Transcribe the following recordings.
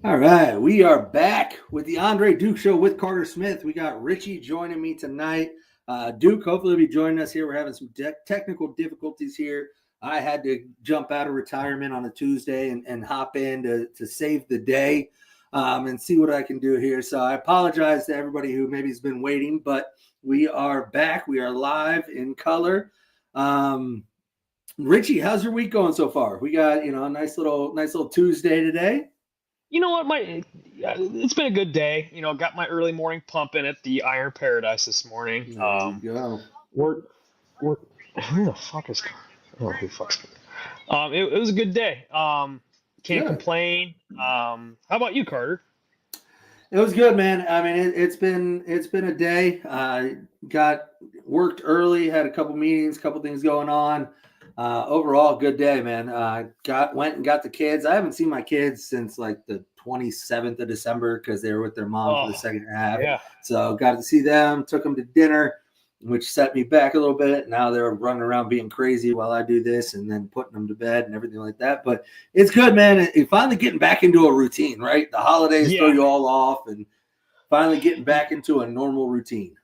All right, we are back with the Andre Duke Show with Carter Smith. We got Richie joining me tonight. Duke, hopefully, will be joining us here. We're having some technical difficulties here. I had to jump out of retirement on a Tuesday and hop in to save the day and see what I can do here. So I apologize to everybody who maybe has been waiting, but we are back. We are live in color. Richie, how's your week going so far? We got a nice little Tuesday today. You know what? It's been a good day. Got my early morning pumping at the Iron Paradise this morning. There you go. Work, work. Who the fuck is? Oh, who fucks? It was a good day. Can't Good. complain. How about you, Carter? It was good, man. I mean, it's been a day. Got worked early, had a couple meetings, couple things going on. Overall, good day, man. Went and got the kids. I haven't seen my kids since like the 27th of December because they were with their mom for the Oh, second half. yeah. So got to see them. Took them to dinner, which set me back a little bit. Now they're running around being crazy while I do this, and then putting them to bed and everything like that. But it's good, man. Finally getting back into a routine, right? The holidays throw Yeah. you all off, and finally getting back into a normal routine.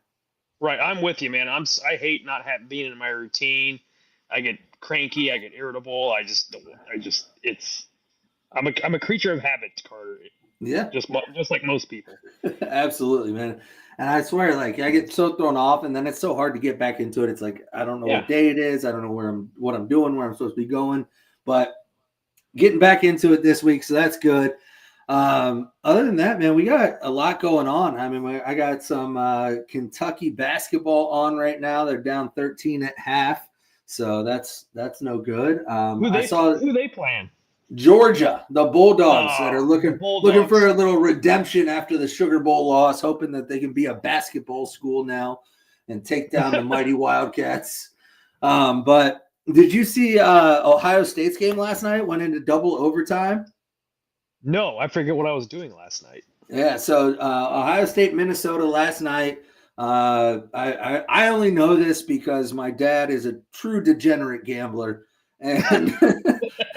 Right. I'm with you, man. I hate not being in my routine. I get cranky. I get irritable. It's. I'm a creature of habits, Carter. Yeah. Just like most people. Absolutely, man. And I swear, like I get so thrown off, and then it's so hard to get back into it. It's like I don't know Yeah. what day it is. I don't know what I'm doing, where I'm supposed to be going. But getting back into it this week, so that's good. Other than that, man, we got a lot going on. I mean, I got some Kentucky basketball on right now. They're down 13 at half, so that's no good. I saw Who they playing? Georgia, the Bulldogs, that are Oh, the looking for a Bulldogs. little redemption after the Sugar Bowl loss, hoping that they can be a basketball school now and take down the mighty Wildcats. But did you see Ohio State's game last night? Went into double overtime. No, I forget what I was doing last night. Yeah, so Ohio State, Minnesota last night. I only know this because my dad is a true degenerate gambler, and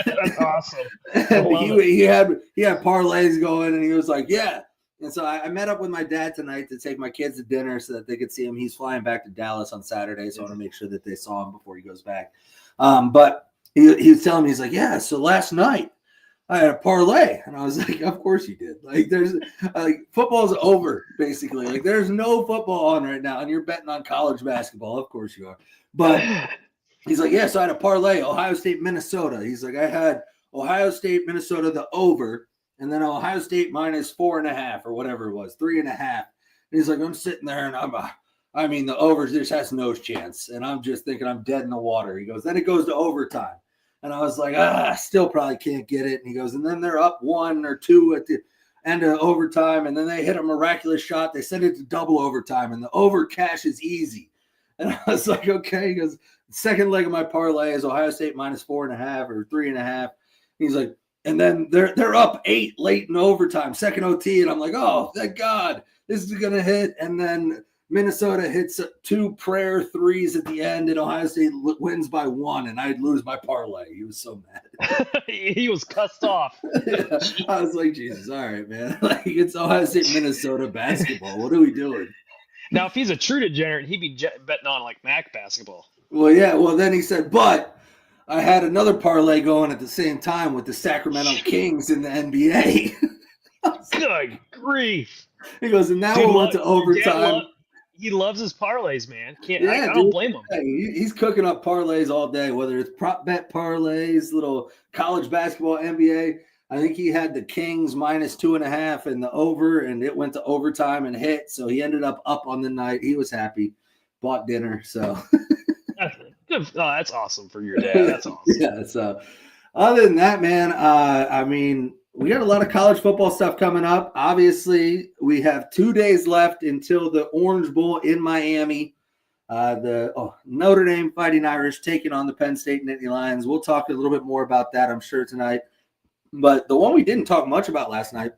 That's awesome. I and love it. he had parlays going, and he was like, yeah. And so I met up with my dad tonight to take my kids to dinner so that they could see him. He's flying back to Dallas on Saturday, so I want to make sure that they saw him before he goes back. But he was telling me, he's like, yeah. So last night I had a parlay, and I was like, of course you did. Like, there's like football's over basically. Like, there's no football on right now, and you're betting on college basketball. Of course you are, but he's like, yeah, so I had a parlay, Ohio State, Minnesota. He's like, I had Ohio State, Minnesota, the over, and then Ohio State minus 4.5 or whatever it was, 3.5. And he's like, I'm sitting there and I mean, the over just has no chance. And I'm just thinking I'm dead in the water. He goes, then it goes to overtime. And I was like, still probably can't get it. And he goes, and then they're up 1 or 2 at the end of overtime. And then they hit a miraculous shot. They send it to double overtime, and the over cash is easy. And I was like, okay. He goes, second leg of my parlay is Ohio State minus 4.5 or 3.5. He's like, and then they're up 8 late in overtime, second OT, and I'm like, oh, thank God, this is gonna hit. And then Minnesota hits 2 prayer threes at the end, and Ohio State wins by 1, and I'd lose my parlay. He was so mad. He was cussed off. Yeah. I was like, Jesus, all right, man. Like, it's Ohio State, Minnesota basketball. What are we doing? Now, if he's a true degenerate, he'd be betting on like Mac basketball. Well, yeah. Well, then he said, but I had another parlay going at the same time with the Sacramento Kings in the NBA. Good grief, He goes, and that dude! one went to Your dad overtime. he loves his parlays, man. Can't Yeah, I don't dude. blame him. Hey, he's cooking up parlays all day, whether it's prop bet parlays, little college basketball, NBA. I think he had the Kings minus 2.5 and the over, and it went to overtime and hit. So he ended up on the night. He was happy, bought dinner. So That's awesome for your dad. That's awesome. yeah. So other than that, man, I mean, we got a lot of college football stuff coming up. Obviously, we have 2 days left until the Orange Bowl in Miami. Notre Dame Fighting Irish taking on the Penn State Nittany Lions. We'll talk a little bit more about that, I'm sure, tonight. But the one we didn't talk much about last night,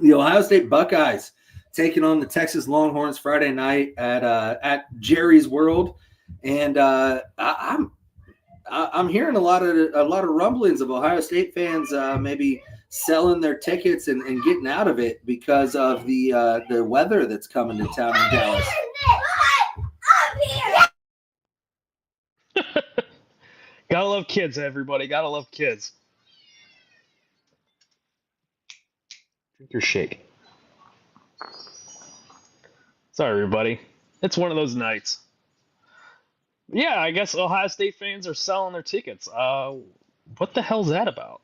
the Ohio State Buckeyes taking on the Texas Longhorns Friday night at Jerry's World, and I'm hearing a lot of rumblings of Ohio State fans maybe selling their tickets and getting out of it because of the weather that's coming to town in Dallas. Gotta love kids, everybody. Gotta love kids. Drink your shake. Sorry, everybody. It's one of those nights. Yeah, I guess Ohio State fans are selling their tickets. What the hell's that about?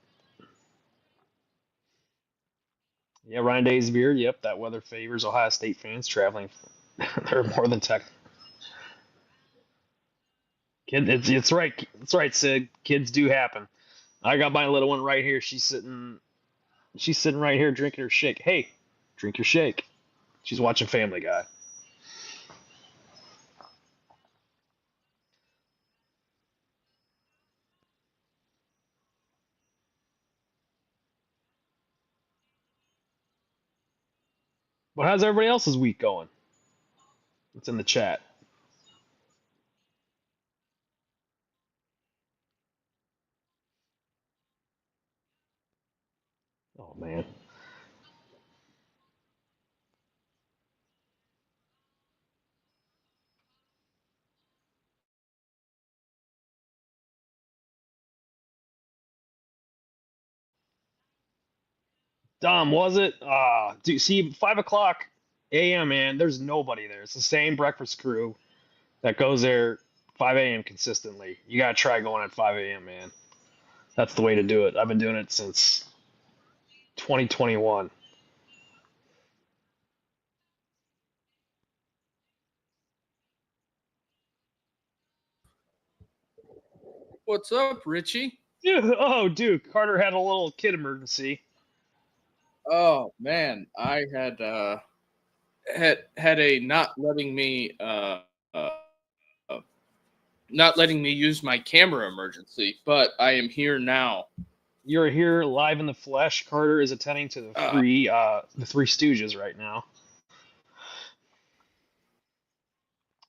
Yeah, Ryan Day's beard. Yep, that weather favors Ohio State fans traveling. They're more than tech. Kid, it's right. It's right, Sid. Kids do happen. I got my little one right here. She's sitting right here drinking her shake. Hey, drink your shake. She's watching Family Guy. But how's everybody else's week going? It's in the chat. Oh man. Dom, was it? Dude, see, 5 o'clock a.m. Man, there's nobody there. It's the same breakfast crew that goes there 5 a.m. consistently. You gotta try going at 5 a.m. Man. That's the way to do it. I've been doing it since 2021. What's up, Richie? Oh, dude, Carter had a little kid emergency. Oh man, I had a uh, not letting me use my camera emergency, but I am here now. You're here live in the flesh. Carter is attending to the Three Stooges right now.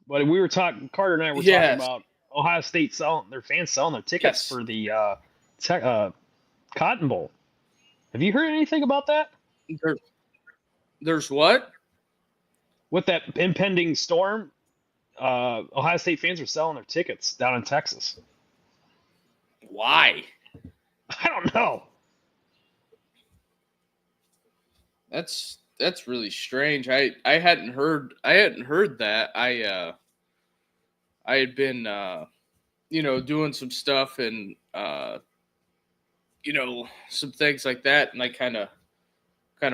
But we were talking. Carter and I were talking about Ohio State selling their fans selling their tickets for the Cotton Bowl. Have you heard anything about that? There's what? With that impending storm, Ohio State fans are selling their tickets down in Texas. Why? I don't know. That's really strange. I hadn't heard that. I had been doing some stuff and some things like that, and I kind of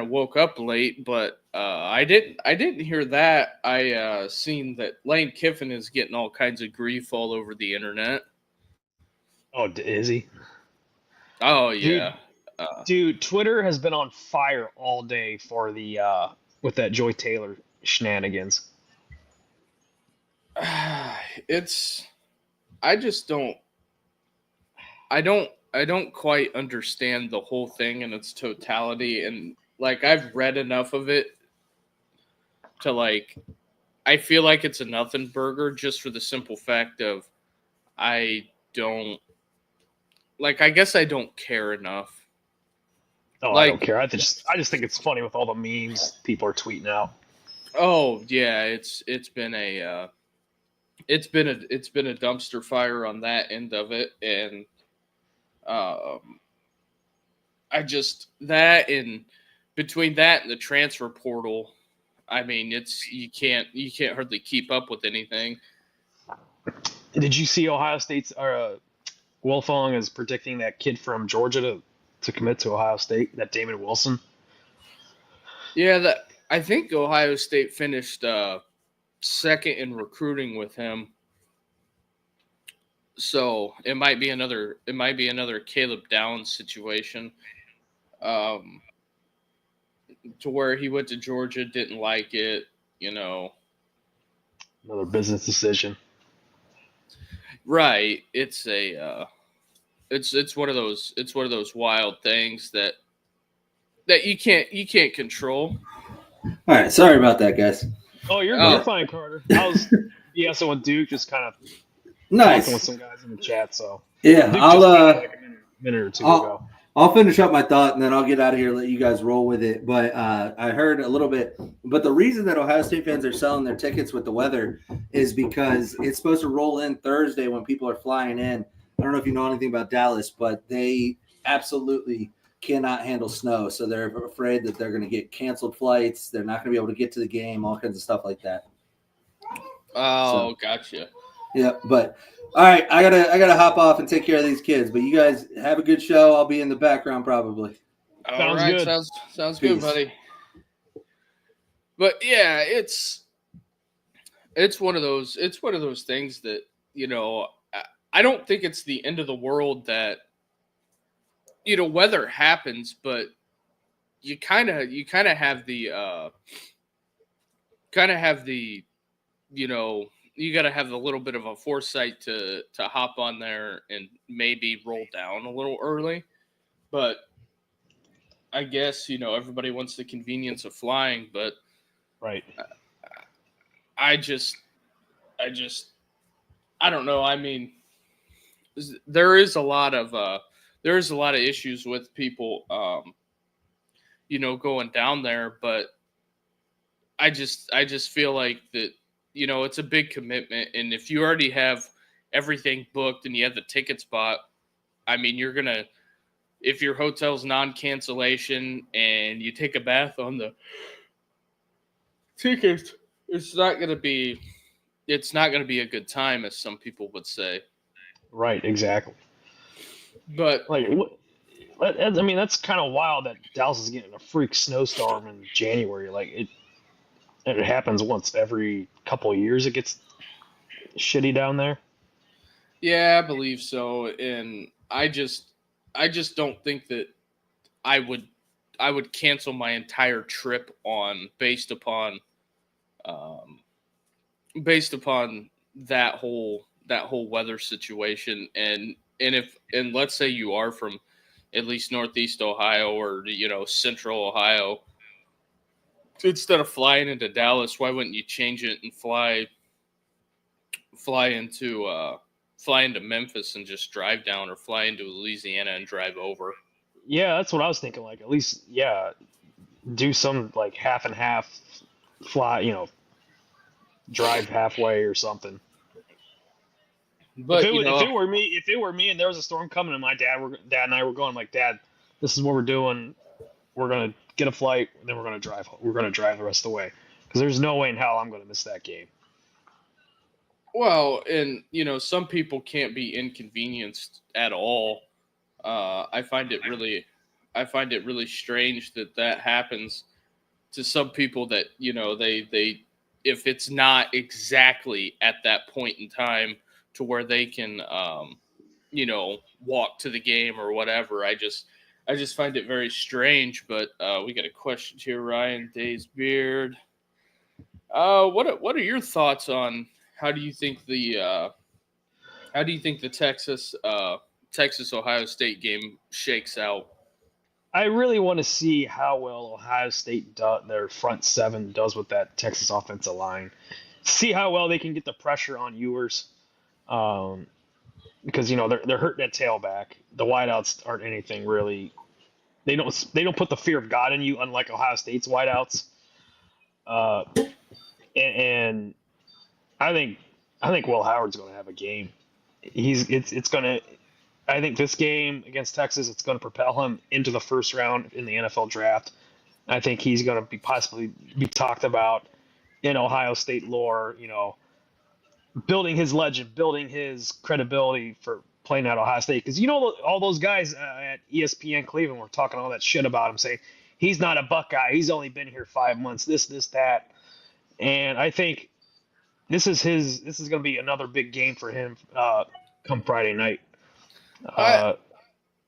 woke up late, but I didn't hear that. I seen that Lane Kiffin is getting all kinds of grief all over the internet. Oh, is he? Oh yeah, dude. Twitter has been on fire all day for the with that Joy Taylor shenanigans. It's I just don't quite understand the whole thing in its totality, and like I've read enough of it to like I feel like it's a nothing burger just for the simple fact of I guess I don't care enough. Oh, I don't care. I just think it's funny with all the memes people are tweeting out. Oh yeah, it's been a dumpster fire on that end of it, and I just that in between that and the transfer portal, I mean, it's you can't hardly keep up with anything. Did you see Ohio State's Wilfong is predicting that kid from Georgia to commit to Ohio State, that Damon Wilson? Yeah, I think Ohio State finished second in recruiting with him. So it might be another Caleb Downs situation, to where he went to Georgia, didn't like it, Another business decision. Right. It's it's one of those wild things that you can't control. All right, sorry about that, guys. Oh, you're fine, Carter. I was BSing with Duke, just kind of nice talking with some guys in the chat. So yeah, Duke I'll just like a minute or two ago. I'll finish up my thought and then I'll get out of here and let you guys roll with it. But I heard a little bit. But the reason that Ohio State fans are selling their tickets with the weather is because it's supposed to roll in Thursday when people are flying in. I don't know if you know anything about Dallas, but they absolutely cannot handle snow. So they're afraid that they're going to get canceled flights. They're not going to be able to get to the game, all kinds of stuff like that. Oh, gotcha. Yeah, but all right, I gotta hop off and take care of these kids. But you guys have a good show. I'll be in the background probably. All Sounds right, good. sounds good, Peace. buddy. But yeah, it's one of those things that, you know, I don't think it's the end of the world that, you know, weather happens, but you kind of have the you know, you got to have a little bit of a foresight to hop on there and maybe roll down a little early. But I guess, you know, everybody wants the convenience of flying, but Right. I don't know. I mean, there is a lot of issues with people, you know, going down there, but I just feel like that, you know, it's a big commitment, and if you already have everything booked and you have the tickets bought, I mean, you're gonna, if your hotel's non-cancellation and you take a bath on the tickets, it's not gonna be a good time, as some people would say. Right. Exactly. But Like, I mean, that's kind of wild that Dallas is getting a freak snowstorm in January. Like it happens once every couple of years. It gets shitty down there. yeah, I believe so, and I just don't think that I would cancel my entire trip on um, based upon that whole weather situation. And let's say you are from at least Northeast Ohio, or, you know, Central Ohio, instead of flying into Dallas, why wouldn't you change it and fly into Memphis and just drive down, or fly into Louisiana and drive over? Yeah, that's what I was thinking. Like, at least, yeah, do some like half and half fly. You know, drive halfway or something. But, you If know, it were me, and there was a storm coming, and my dad and I were going, like, Dad, this is what we're doing. We're gonna get a flight, and then we're gonna drive. We're gonna drive the rest of the way because there's no way in hell I'm gonna miss that game. well, and, you know, some people can't be inconvenienced at all. I find it really strange that happens to some people, that, you know, they if it's not exactly at that point in time to where they can, you know, walk to the game or whatever. I just find it very strange. But we got a question here, Ryan Days Beard. What are your thoughts on, how do you think the Texas Ohio State game shakes out? I really want to see how well Ohio State their front seven does with that Texas offensive line. See how well they can get the pressure on Ewers, because you know they're hurting at tailback. The wideouts aren't anything really. They don't put the fear of God in you, unlike Ohio State's wideouts. Uh, and I think Will Howard's going to have a game. It's going to. I think this game against Texas, it's going to propel him into the first round in the NFL draft. I think he's going to possibly be talked about in Ohio State lore. You know, building his legend, building his credibility for playing at Ohio State. Because you know all those guys at ESPN Cleveland were talking all that shit about him, saying he's not a Buckeye. He's only been here 5 months. This, that, and I think this is going to be another big game for him come Friday night. I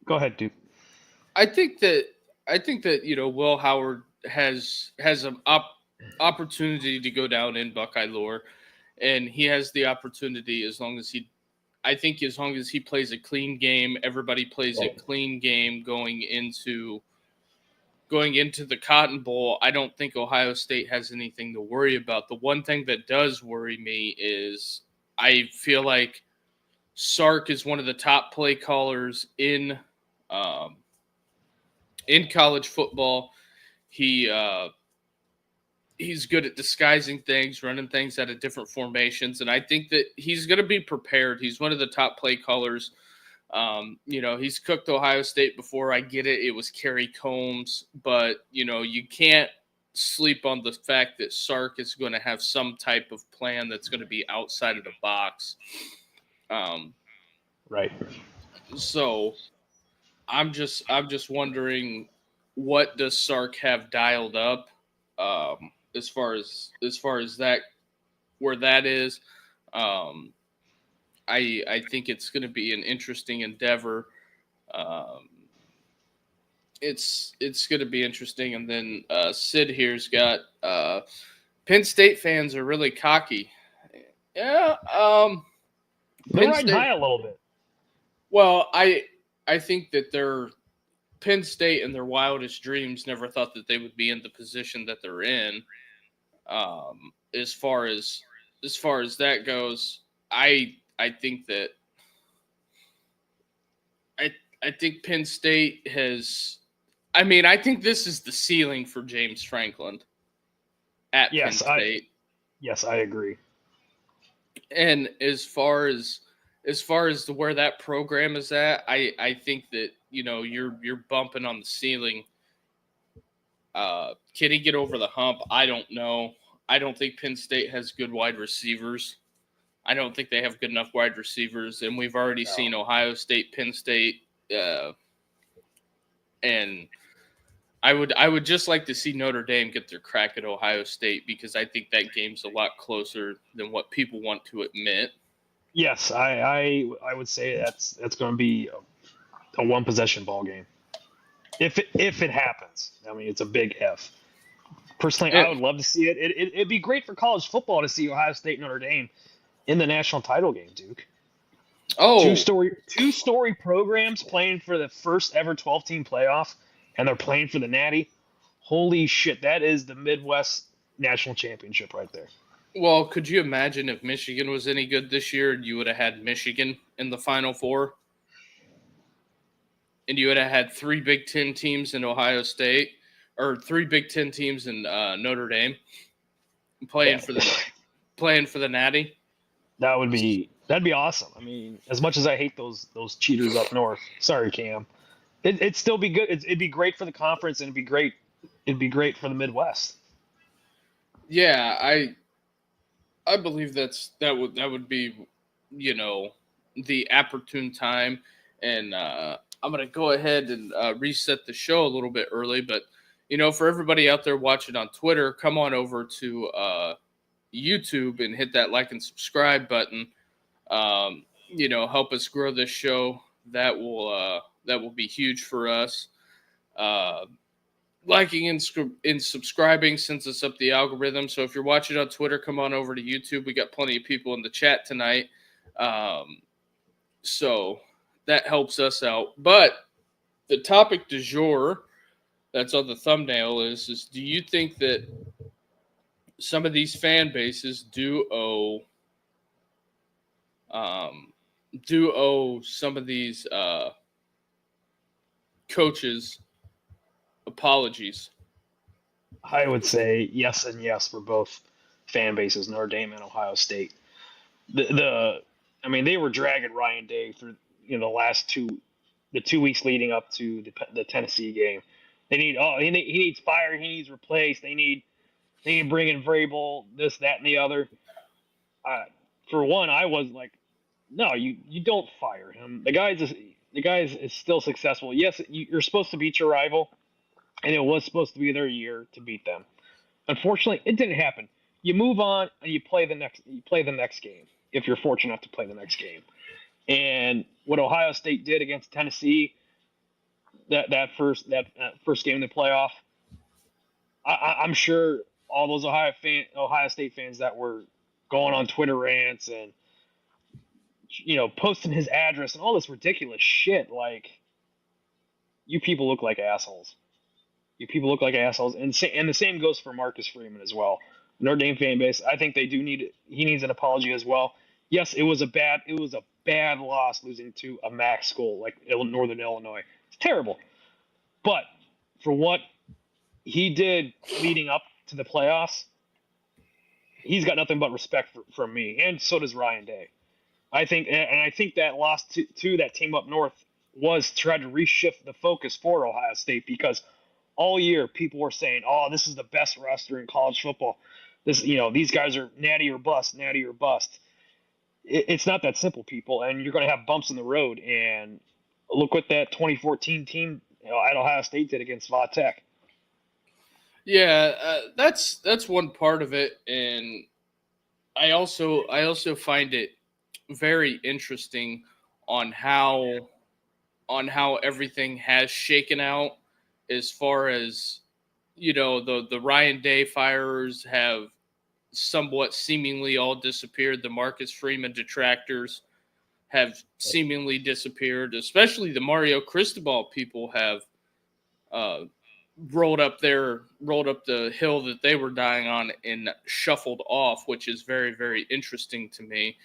Go ahead, Duke. I think that you know, Will Howard has an opportunity to go down in Buckeye lore, and he has the opportunity, as long as he plays a clean game. Everybody plays a clean game going into the Cotton Bowl. I don't think Ohio State has anything to worry about. The one thing that does worry me is, I feel like Sark is one of the top play callers in in college football. He's good at disguising things, running things out of different formations, and I think that he's going to be prepared. He's one of the top play callers. He's cooked Ohio State before. I get it. It was Kerry Combs, but, you can't sleep on the fact that Sark is going to have some type of plan that's going to be outside of the box. Right. So I'm just wondering, what does Sark have dialed up, as far as that, where that is. I think it's going to be an interesting endeavor. It's going to be interesting. And then Sid here's got Penn State fans are really cocky. Yeah. They're Penn riding State, high a little bit. well, I think that Penn State in their wildest dreams never thought that they would be in the position that they're in. As far as that goes, I think that I think Penn State has. I mean, I think this is the ceiling for James Franklin at Penn State. Yes, I agree. And as far as where that program is at, I think that you're bumping on the ceiling. Can he get over the hump? I don't know. I don't think Penn State has good wide receivers. I don't think they have good enough wide receivers, and we've already seen Ohio State, Penn State, and I would just like to see Notre Dame get their crack at Ohio State, because I think that game's a lot closer than what people want to admit. Yes, I would say that's going to be a one possession ball game. If it happens, I mean, it's a big if. Personally, I would love to see it. It'd be great for college football to see Ohio State, Notre Dame in the national title game, Duke. Oh, two-story programs playing for the first ever 12-team playoff, and they're playing for the Natty. Holy shit, that is the Midwest National Championship right there. Well, could you imagine if Michigan was any good this year and you would have had Michigan in the Final Four? And you would have had 3 Big Ten teams in Ohio State, or 3 Big Ten teams in Notre Dame playing for the Natty. That'd be awesome. I mean, as much as I hate those cheaters up north, sorry, Cam, it'd still be good. It'd be great for the conference, and it'd be great for the Midwest. Yeah, I believe that would be, the opportune time. And I'm gonna go ahead and reset the show a little bit early, but for everybody out there watching on Twitter, come on over to YouTube and hit that like and subscribe button. Help us grow this show. That will be huge for us. Liking and subscribing sends us up the algorithm. So if you're watching on Twitter, come on over to YouTube. We got plenty of people in the chat tonight. So that helps us out. But the topic du jour that's on the thumbnail is do you think that some of these fan bases do owe some of these coaches apologies? I would say yes and yes for both fan bases, Notre Dame and Ohio State. I mean, they were dragging Ryan Day through the last 2 weeks leading up to the Tennessee game. He needs fired, he needs replaced. They need to bring in Vrabel, this, that, and the other. For one, I was like, no, you don't fire him. The guy is still successful. Yes, you're supposed to beat your rival, and it was supposed to be their year to beat them. Unfortunately, it didn't happen. You move on and you play the next game if you're fortunate enough to play the next game. And what Ohio State did against Tennessee, that first game in the playoff, I'm sure all those Ohio State fans that were going on Twitter rants and posting his address and all this ridiculous shit, like, you people look like assholes. You people look like assholes, and the same goes for Marcus Freeman as well. Notre Dame fan base, I think he needs an apology as well. Yes, it was a bad loss losing to a MAC school like Northern Illinois. It's terrible, but for what he did leading up to the playoffs, he's got nothing but respect from me, and so does Ryan Day. I think that loss to that team up north was trying to reshift the focus for Ohio State, because all year people were saying, "Oh, this is the best roster in college football. These guys are natty or bust, natty or bust." It's not that simple, people, and you're going to have bumps in the road. And look what that 2014 team at Ohio State did against Va Tech. Yeah, that's one part of it, and I also find it very interesting on how everything has shaken out, as far as the Ryan Day firers have somewhat seemingly all disappeared. The Marcus Freeman detractors have seemingly disappeared. Especially the Mario Cristobal people have rolled up the hill that they were dying on and shuffled off, which is very, very interesting to me.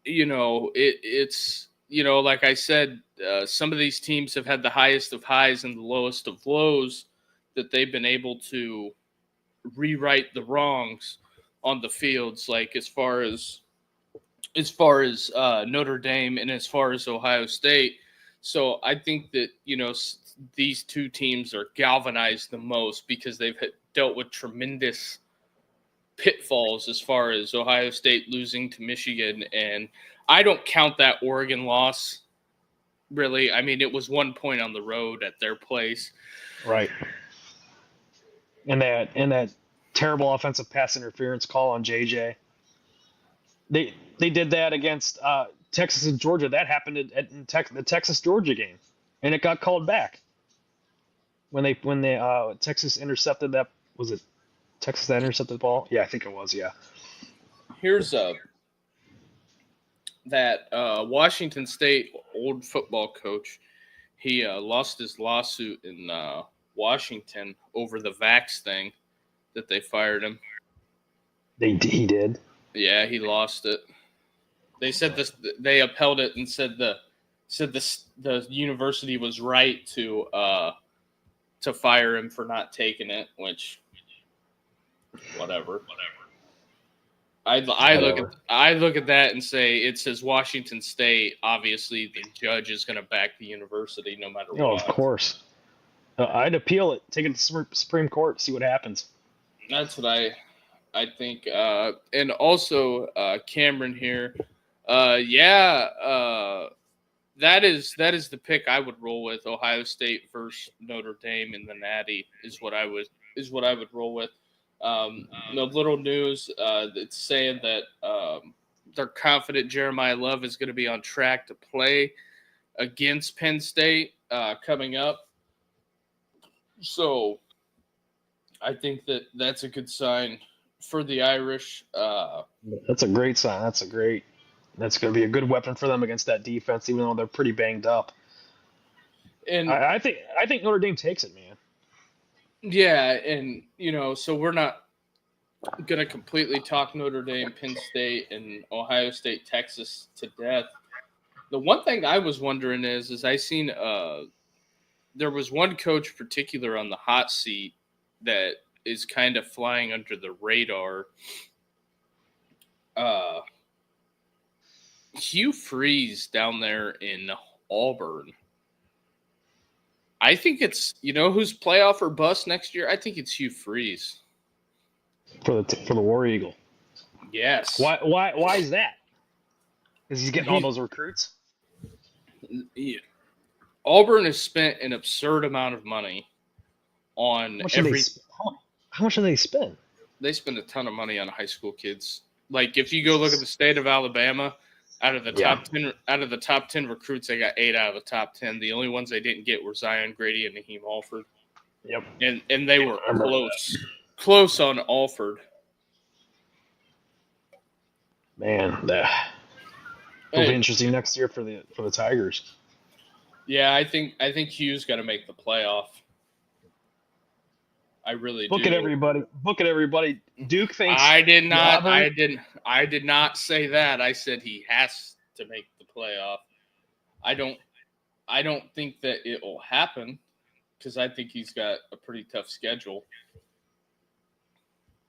It's like I said, some of these teams have had the highest of highs and the lowest of lows, that they've been able to rewrite the wrongs on the fields, like as far as Notre Dame and as far as Ohio State. So I think that these two teams are galvanized the most, because they've dealt with tremendous pitfalls, as far as Ohio State losing to Michigan, and I don't count that Oregon loss, really. I mean, it was 1 point on the road at their place. Right. And that terrible offensive pass interference call on JJ. They did that against Texas and Georgia. That happened at the Texas Georgia game, and it got called back when Texas intercepted that. Was it Texas that intercepted the ball? Yeah, I think it was. Yeah. Here's that Washington State old football coach. He lost his lawsuit in Washington over the vax thing, that they fired him. He did. Yeah, he lost it. They said this. They upheld it and said the university was right to fire him for not taking it. Which, whatever. I look at that and say, it says Washington State. Obviously, the judge is going to back the university no matter what. Oh, of course. I'd appeal it, take it to Supreme Court, see what happens. That's what I think. And also, Cameron here. That is the pick I would roll with. Ohio State versus Notre Dame in the Natty is what I would roll with. The little news it's saying that they're confident Jeremiah Love is going to be on track to play against Penn State coming up. So I think that's a good sign for the Irish. That's a great sign. That's going to be a good weapon for them against that defense, even though they're pretty banged up. And I think Notre Dame takes it, man. Yeah, and so we're not gonna completely talk Notre Dame, Penn State, and Ohio State, Texas to death. The one thing I was wondering is I seen there was one coach particular on the hot seat that is kind of flying under the radar. Hugh Freeze down there in Auburn. I think it's who's playoff or bust next year. I think it's Hugh Freeze for the War Eagle. Yes. Why is that? Because he's getting all those recruits. Yeah. Auburn has spent an absurd amount of money on How much do they spend? They spend a ton of money on high school kids. Like if you go look at the state of Alabama, out of the top 10 recruits, they got 8 out of the top 10. The only ones they didn't get were Zion Grady and Naheem Alford. Yep. And they were close on Alford. Man, it'll be interesting next year for the Tigers. Yeah, I think Hugh's got to make the playoff. I really do. Book it, everybody. Duke thinks I did not say that. I said he has to make the playoff. I don't think that it will happen. because I think he's got a pretty tough schedule.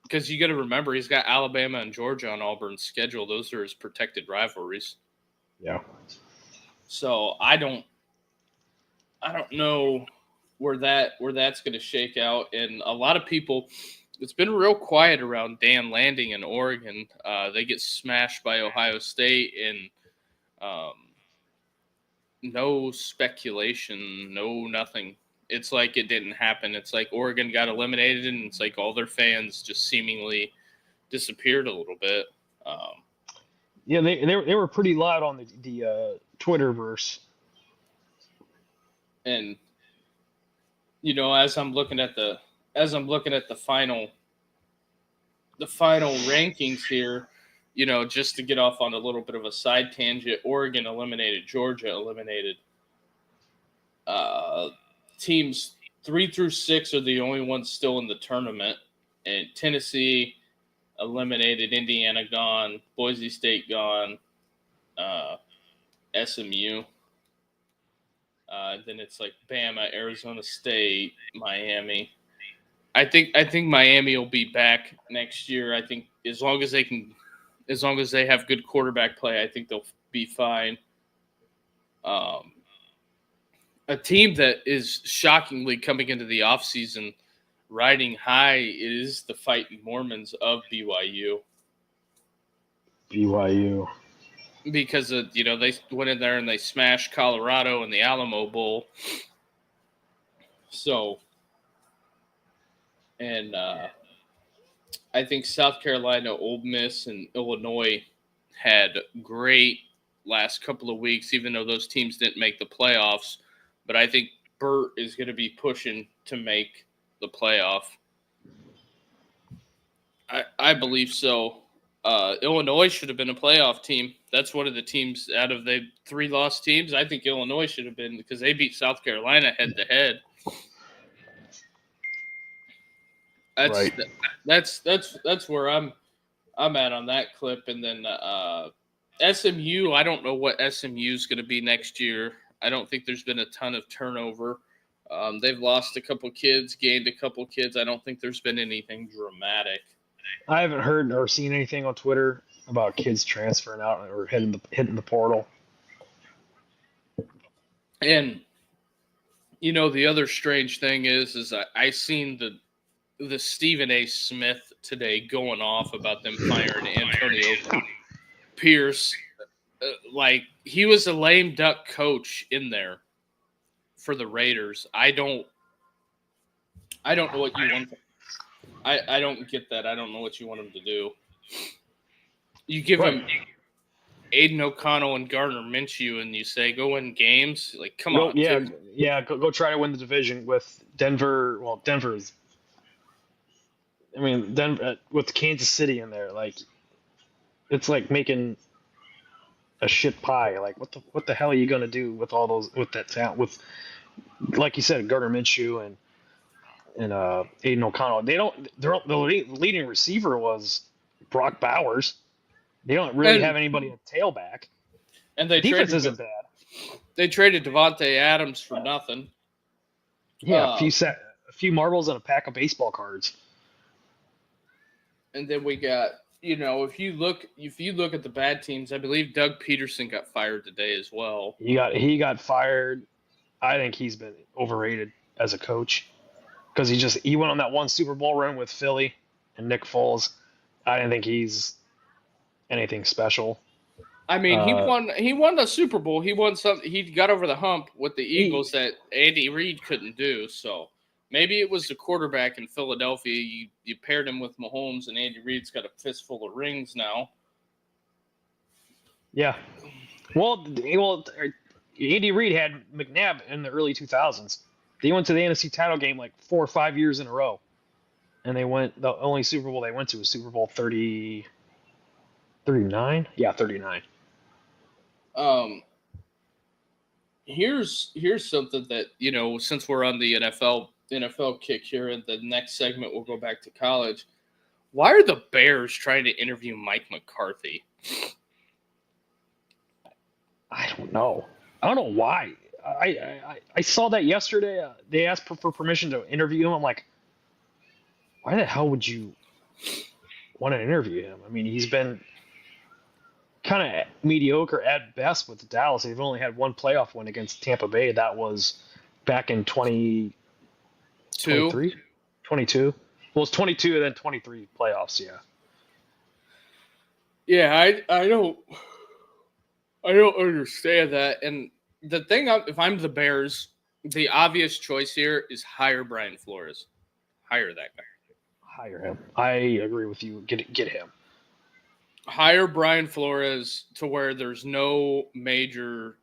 Because you got to remember, he's got Alabama and Georgia on Auburn's schedule. Those are his protected rivalries. Yeah. So I don't know where that's going to shake out. And a lot of people, it's been real quiet around Dan Landing in Oregon. They get smashed by Ohio State, and no speculation, no nothing. It's like it didn't happen. It's like Oregon got eliminated, and it's like all their fans just seemingly disappeared a little bit. Yeah, they were pretty loud on the Twitterverse. And as I'm looking at the final rankings here, just to get off on a little bit of a side tangent, Oregon eliminated Georgia, eliminated teams 3 through 6 are the only ones still in the tournament, and Tennessee eliminated Indiana, gone, Boise State gone, SMU. Then it's like Bama, Arizona State, Miami. I think Miami will be back next year. I think as long as they have good quarterback play, I think they'll be fine. A team that is shockingly coming into the offseason riding high is the Fighting Mormons of BYU. Because they went in there and they smashed Colorado in the Alamo Bowl. So, and I think South Carolina, Ole Miss, and Illinois had great last couple of weeks, even though those teams didn't make the playoffs. But I think Burt is going to be pushing to make the playoff. I believe so. Illinois should have been a playoff team. That's one of the teams out of the 3 lost teams. I think Illinois should have been, because they beat South Carolina head to head. That's where I'm at on that clip. And then SMU, I don't know what SMU is going to be next year. I don't think there's been a ton of turnover. They've lost a couple kids, gained a couple kids. I don't think there's been anything dramatic. I haven't heard or seen anything on Twitter about kids transferring out or hitting the portal. And the other strange thing is I seen the Stephen A. Smith today going off about them firing Antonio Pierce. Like, he was a lame duck coach in there for the Raiders. I don't know what you want. I don't get that. I don't know what you want him to do. You give him Aiden O'Connell and Gardner Minshew, and you say go win games. Like, come on. Go try to win the division with Denver. Well, Denver's. I mean, Denver with Kansas City in there. Like, it's like making a shit pie. Like, what the hell are you gonna do with all those, with that talent? With, like you said, Gardner Minshew and Aiden O'Connell. The leading receiver was Brock Bowers. They don't really have anybody at tailback. And the defense isn't bad. They traded Devontae Adams for nothing. Yeah, a few marbles and a pack of baseball cards. And then we got, if you look at the bad teams, I believe Doug Peterson got fired today as well. He got fired. I think he's been overrated as a coach because he went on that one Super Bowl run with Philly and Nick Foles. I didn't think he's anything special. I mean, he won the Super Bowl. He won something. He got over the hump with the Eagles that Andy Reid couldn't do. So maybe it was the quarterback in Philadelphia. You paired him with Mahomes, and Andy Reid's got a fistful of rings now. Yeah. Well, Andy Reid had McNabb in the early 2000s. They went to the NFC title game like 4 or 5 years in a row. And the only Super Bowl they went to was Super Bowl 39? Yeah, 39. Here's something that, since we're on the NFL kick here, and the next segment we'll go back to college. Why are the Bears trying to interview Mike McCarthy? I don't know why. I saw that yesterday. They asked for permission to interview him. I'm like, why the hell would you want to interview him? I mean, he's been kind of mediocre at best with Dallas. They've only had one playoff win against Tampa Bay. That was back in 2023, 22. Well, it's 22 and then 23 playoffs. Yeah. Yeah, I don't understand that. And the thing, if I'm the Bears, the obvious choice here is hire Brian Flores. Hire that guy. Hire him. I agree with you. Get him. Hire Brian Flores to where there's no major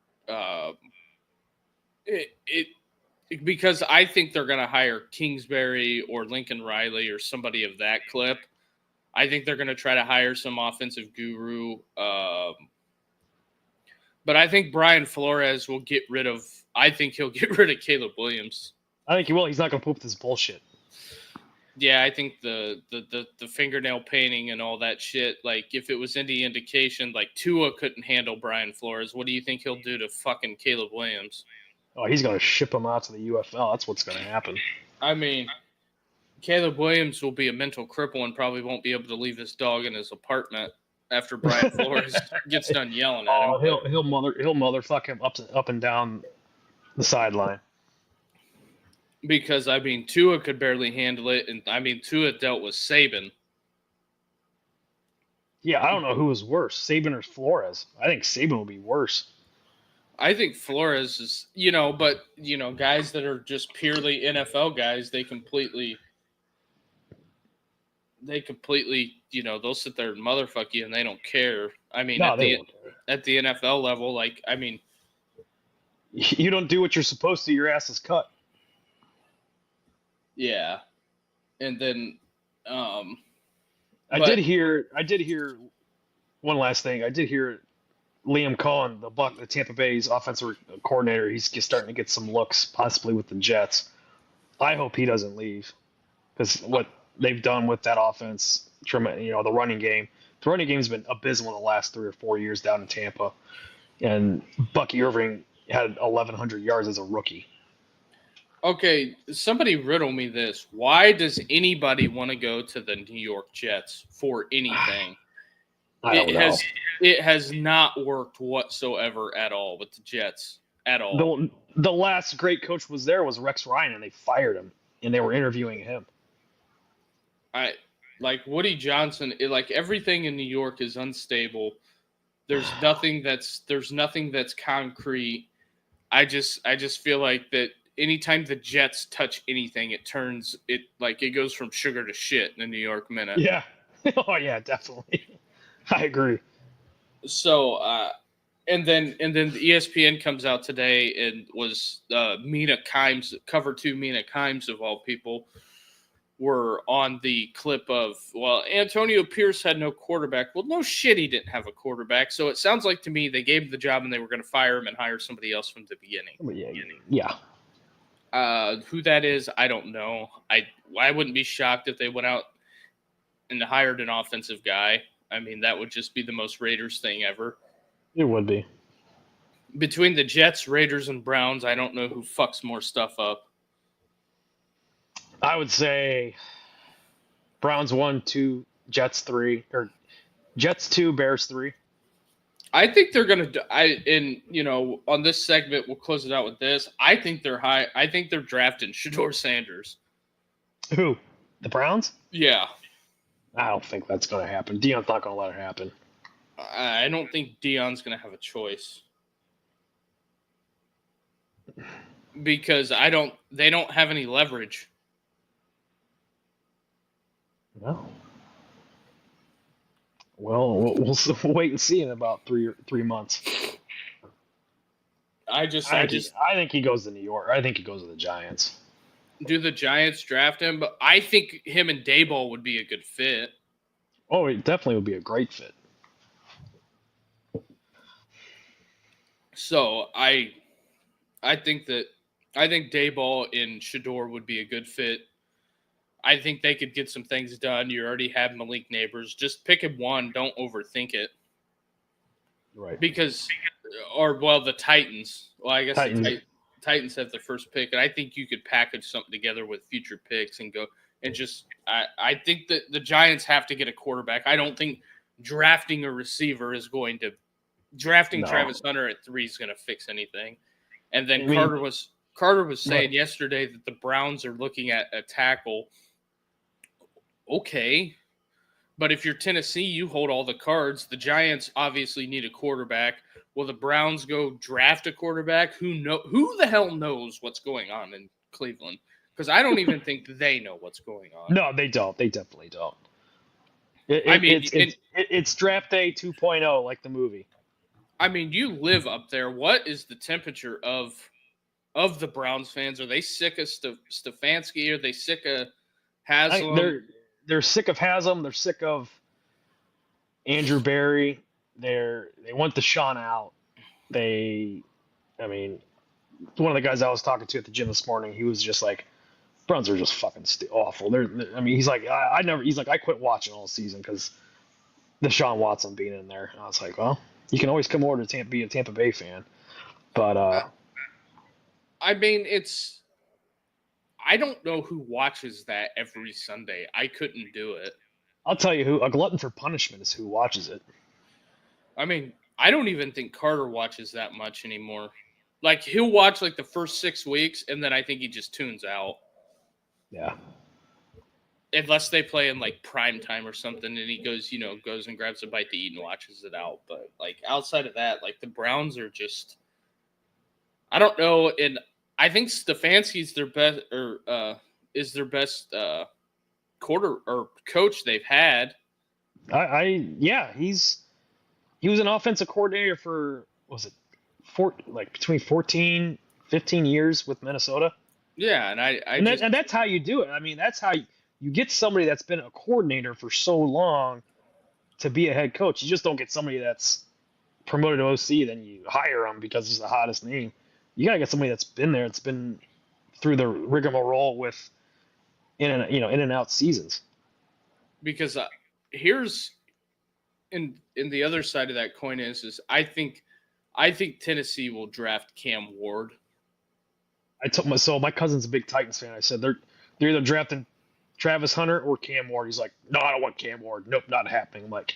because I think they're going to hire Kingsbury or Lincoln Riley or somebody of that clip. I think they're going to try to hire some offensive guru. But I think Brian Flores will get rid of – I think he'll get rid of Caleb Williams. I think he will. He's not going to poop this bullshit. Yeah, I think the fingernail painting and all that shit, like if it was any indication, like Tua couldn't handle Brian Flores, what do you think he'll do to fucking Caleb Williams? Oh, he's going to ship him out to the UFL. That's what's going to happen. I mean, Caleb Williams will be a mental cripple and probably won't be able to leave his dog in his apartment after Brian Flores gets done yelling at him. Oh, he'll motherfuck him up and down the sideline. Because, I mean, Tua could barely handle it, and, I mean, Tua dealt with Saban. Yeah, I don't know who was worse, Saban or Flores. I think Saban will be worse. I think Flores is, but, guys that are just purely NFL guys, they completely, they'll sit there and motherfuck you, and they don't care. I mean, No, at the NFL level, like, I mean. You don't do what you're supposed to, your ass is cut. Yeah, and then I did hear one last thing. I did hear Liam Cohen, the Tampa Bay's offensive coordinator. He's starting to get some looks, possibly with the Jets. I hope he doesn't leave because what they've done with that offense, the running game. The running game's been abysmal the last 3 or 4 years down in Tampa, and Bucky Irving had 1,100 yards as a rookie. Okay, somebody riddle me this. Why does anybody want to go to the New York Jets for anything? I don't know. It has not worked whatsoever at all with the Jets. At all. The last great coach was Rex Ryan, and they fired him, and they were interviewing him. Like Woody Johnson, everything in New York is unstable. There's nothing that's concrete. I just feel like that anytime the Jets touch anything, it goes from sugar to shit in the New York minute. Yeah. Oh yeah, definitely. I agree. So, and then the ESPN comes out today and was Mina Kimes, cover 2 Mina Kimes of all people, were on the clip of, well, Antonio Pierce had no quarterback. Well, no shit, he didn't have a quarterback. So it sounds like to me they gave him the job and they were going to fire him and hire somebody else from the beginning. Yeah. Who that is, I don't know. I wouldn't be shocked if they went out and hired an offensive guy. I mean, that would just be the most Raiders thing ever. It would be. Between the Jets, Raiders, and Browns, I don't know who fucks more stuff up. I would say Browns 1, 2, Jets 3, or Jets 2, Bears 3. I think they're going to on this segment, we'll close it out with this. I think they're high. I think they're drafting Shedeur Sanders. Who? The Browns? Yeah. I don't think that's going to happen. Deion's not going to let it happen. I don't think Deion's going to have a choice. Because they don't have any leverage. No. Well, we'll wait and see in about 3 months. I think he goes to New York. I think he goes to the Giants. Do the Giants draft him? But I think him and Daboll would be a good fit. Oh, it definitely would be a great fit. So I think Daboll and Shedeur would be a good fit. I think they could get some things done. You already have Malik Neighbors. Just pick him one. Don't overthink it. Right. The Titans. Well, I guess Titans have the first pick, and I think you could package something together with future picks and go and just. I think that the Giants have to get a quarterback. I don't think drafting a receiver is going to drafting Travis Hunter at 3 is going to fix anything. And then Carter was saying yesterday that the Browns are looking at a tackle. Okay. But if you're Tennessee, you hold all the cards. The Giants obviously need a quarterback. Will the Browns go draft a quarterback? Who the hell knows what's going on in Cleveland? Because I don't even think they know what's going on. No, they don't. They definitely don't. It's draft day 2.0, like the movie. I mean, you live up there. What is the temperature of the Browns fans? Are they sick of Stefanski? Are they sick of Haslam? They're sick of Haslam. They're sick of Andrew Berry. They want the Sean out. One of the guys I was talking to at the gym this morning, he was just like, Browns are just fucking awful. He's like, I quit watching all season because Deshaun Watson being in there. And I was like, well, you can always come over to be a Tampa Bay fan, but I don't know who watches that every Sunday. I couldn't do it. I'll tell you who. A glutton for punishment is who watches it. I mean, I don't even think Carter watches that much anymore. Like, he'll watch like the first 6 weeks, and then I think he just tunes out. Yeah. Unless they play in like prime time or something, and he goes and grabs a bite to eat and watches it out. But like outside of that, like the Browns are just, I don't know. And I think Stefanski's their best, is their best coach they've had. He was an offensive coordinator for, between 14, 15 years with Minnesota. Yeah, and that's how you do it. I mean, that's how you get somebody that's been a coordinator for so long to be a head coach. You just don't get somebody that's promoted to OC, then you hire him because he's the hottest name. You gotta get somebody that's been there. It's been through the rigmarole with in and out seasons. Because here's in the other side of that coin is I think Tennessee will draft Cam Ward. My cousin's a big Titans fan. I said they're either drafting Travis Hunter or Cam Ward. He's like, no, I don't want Cam Ward. Nope, not happening. I'm like,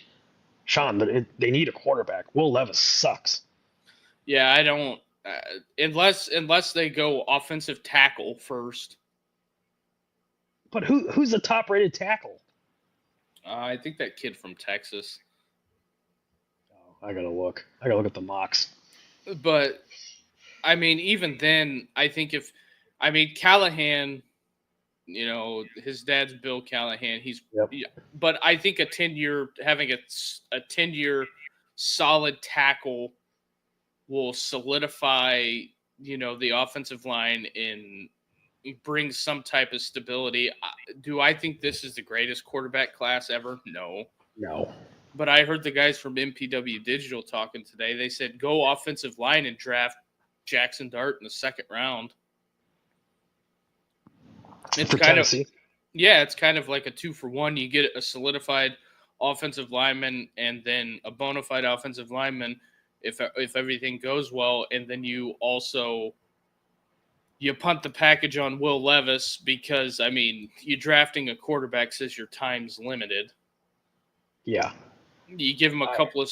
Sean, they need a quarterback. Will Levis sucks. Yeah, I don't unless they go offensive tackle first. But who's the top rated tackle? I think that kid from Texas. Oh, I gotta look at the mocks. But I mean, even then, I think Callahan, his dad's Bill Callahan. But I think having a 10-year solid tackle will solidify, the offensive line and bring some type of stability. Do I think this is the greatest quarterback class ever? No. But I heard the guys from MPW Digital talking today. They said go offensive line and draft Jackson Dart in the second round. It's kind of like a 2-for-1. You get a solidified offensive lineman and then a bona fide offensive lineman if everything goes well, and then you punt the package on Will Levis because you drafting a quarterback says your time's limited. Yeah. You give him a couple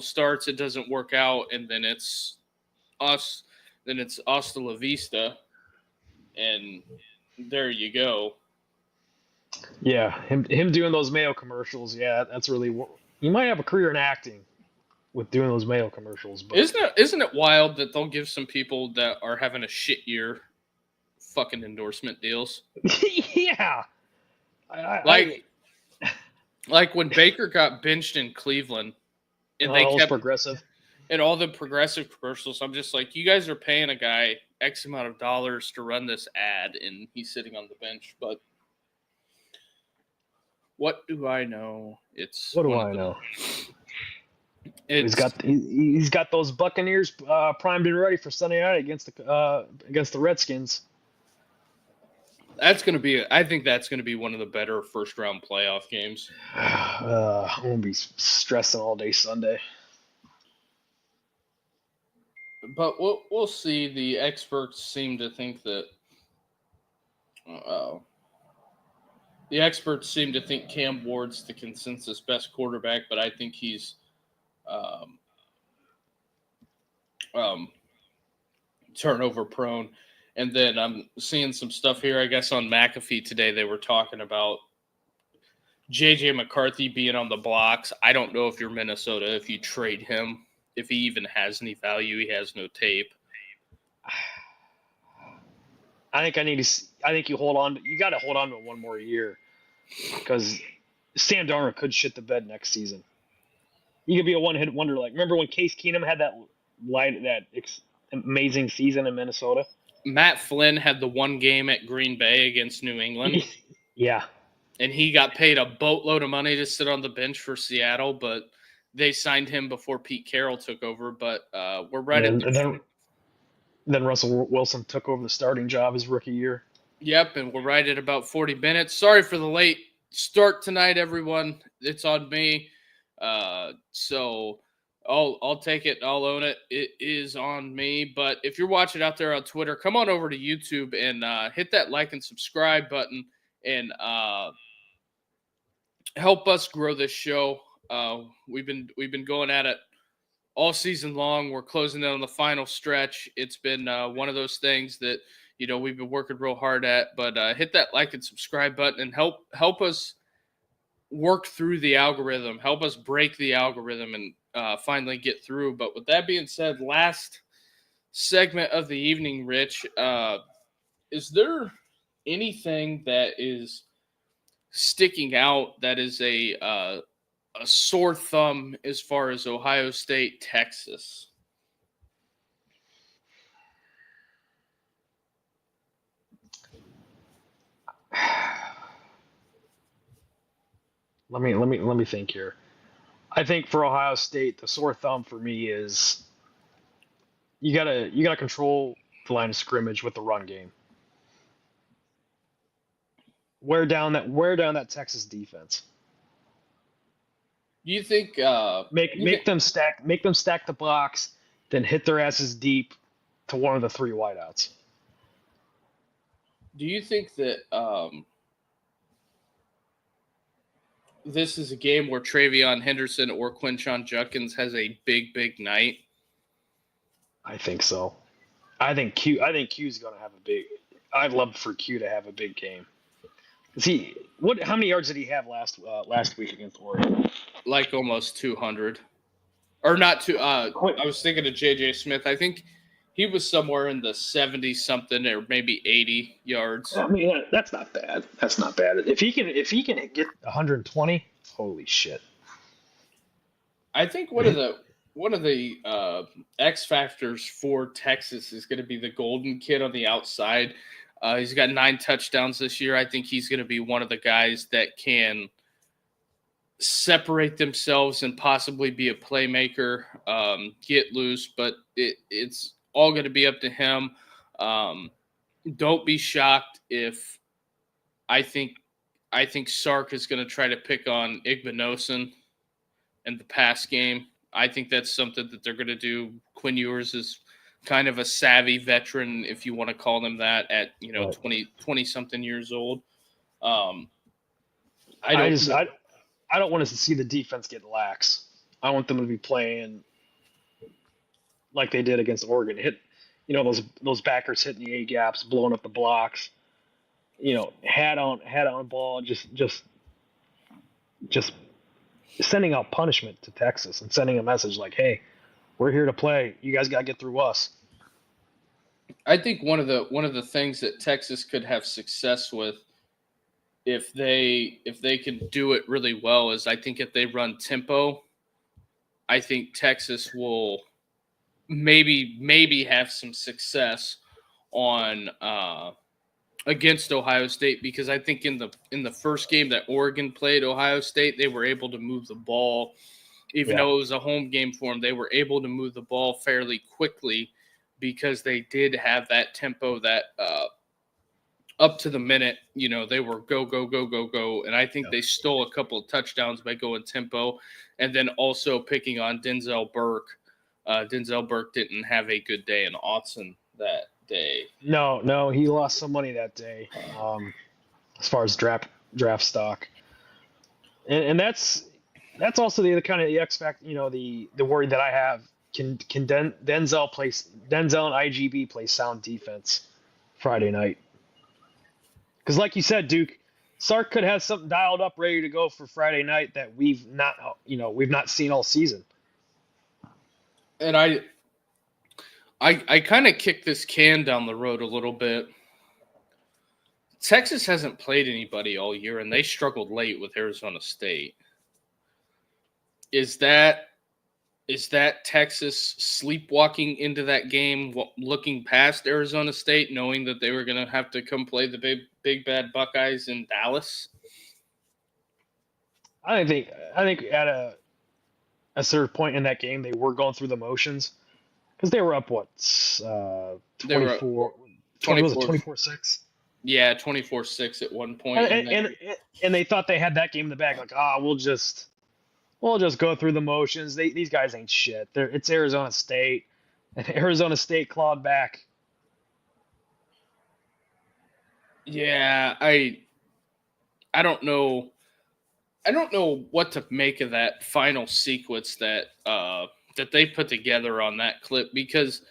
starts, it doesn't work out, and then it's hasta la vista, and there you go. Yeah, him doing those Mayo commercials. Yeah, that's really. He might have a career in acting with doing those Mayo commercials. But isn't it wild that they'll give some people that are having a shit year fucking endorsement deals? Yeah. Like when Baker got benched in Cleveland, and they kept progressive. And all the progressive commercials, I'm just like, you guys are paying a guy X amount of dollars to run this ad, and he's sitting on the bench. But what do I know? What do I know? He's got those Buccaneers primed and ready for Sunday night against the Redskins. I think that's gonna be one of the better first round playoff games. I'm gonna be stressing all day Sunday. But we'll see. The experts seem to think that Cam Ward's the consensus best quarterback, but I think he's um, turnover prone. And then I'm seeing some stuff here, I guess, on McAfee today. They were talking about J.J. McCarthy being on the blocks. I don't know if you're Minnesota, if you trade him, if he even has any value. He has no tape. I think you hold on. You got to hold on to it one more year because Sam Darnold could shit the bed next season. You could be a one-hit wonder. Like, remember when Case Keenum had that amazing season in Minnesota? Matt Flynn had the one game at Green Bay against New England. Yeah. And he got paid a boatload of money to sit on the bench for Seattle, but they signed him before Pete Carroll took over. But we're right at the Then Russell Wilson took over the starting job his rookie year. Yep, and we're right at about 40 minutes. Sorry for the late start tonight, everyone. It's on me. So I'll take it. I'll own it. It is on me. But if you're watching out there on Twitter, come on over to YouTube and hit that like and subscribe button and help us grow this show. We've been going at it all season long. We're closing in on the final stretch. It's been one of those things that we've been working real hard at. But hit that like and subscribe button and help us work through the algorithm. Help us break the algorithm and finally get through. But with that being said, last segment of the evening, Rich, is there anything that is sticking out that is a sore thumb as far as Ohio State, Texas? Let me think here. I think for Ohio State, the sore thumb for me is you gotta control the line of scrimmage with the run game. Wear down that Texas defense. Do you think Make them stack the box, then hit their asses deep to one of the three wideouts. Do you think that this is a game where Travion Henderson or Quinshon Judkins has a big night? I think so. I think Q's gonna have a big. I'd love for Q to have a big game. How many yards did he have last week against Oregon? Like almost 200, or not two. I was thinking of J.J. Smith. I think he was somewhere in the 70 something or maybe 80 yards. I mean, that's not bad. That's not bad. If he can get 120, holy shit. I think one of the X factors for Texas is going to be the Golden kid on the outside. He's got 9 touchdowns this year. I think he's going to be one of the guys that can separate themselves and possibly be a playmaker, get loose, but it's all going to be up to him. Don't be shocked if I think Sark is going to try to pick on Igbinosun in the pass game. I think that's something that they're going to do. Quinn Ewers is kind of a savvy veteran, if you want to call him that, at 20 something years old. I don't want to see the defense get lax. I want them to be playing like they did against Oregon. Hit, those backers hitting the A gaps, blowing up the blocks. Head on ball, just sending out punishment to Texas and sending a message like, "Hey, we're here to play. You guys got to get through us." I think one of the things that Texas could have success with, if they can do it really well, is I think if they run tempo, I think Texas will maybe have some success on against Ohio State, because I think in the first game that Oregon played Ohio State, they were able to move the ball, even though it was a home game for them. They were able to move the ball fairly quickly because they did have that tempo, that up to the minute, they were go. And I think they stole a couple of touchdowns by going tempo, and then also picking on Denzel Burke Denzel Burke didn't have a good day in Autzen that day. No, he lost some money that day. As far as draft stock, and that's also the kind of the X factor. The worry that I have. Can Denzel and IGB play sound defense Friday night? Because like you said, Duke, Sark could have something dialed up, ready to go for Friday night that we've not seen all season. And I kind of kicked this can down the road a little bit. Texas hasn't played anybody all year, and they struggled late with Arizona State. Is that Texas sleepwalking into that game, looking past Arizona State, knowing that they were going to have to come play the big bad Buckeyes in Dallas? I think at a certain point in that game they were going through the motions because they were up 24 was it 24-6? Yeah, 24-6 at one point. And they thought they had that game in the bag, like, we'll just go through the motions. These guys ain't shit. It's Arizona State, and Arizona State clawed back. Yeah, I don't know. I don't know what to make of that final sequence that they put together on that clip, because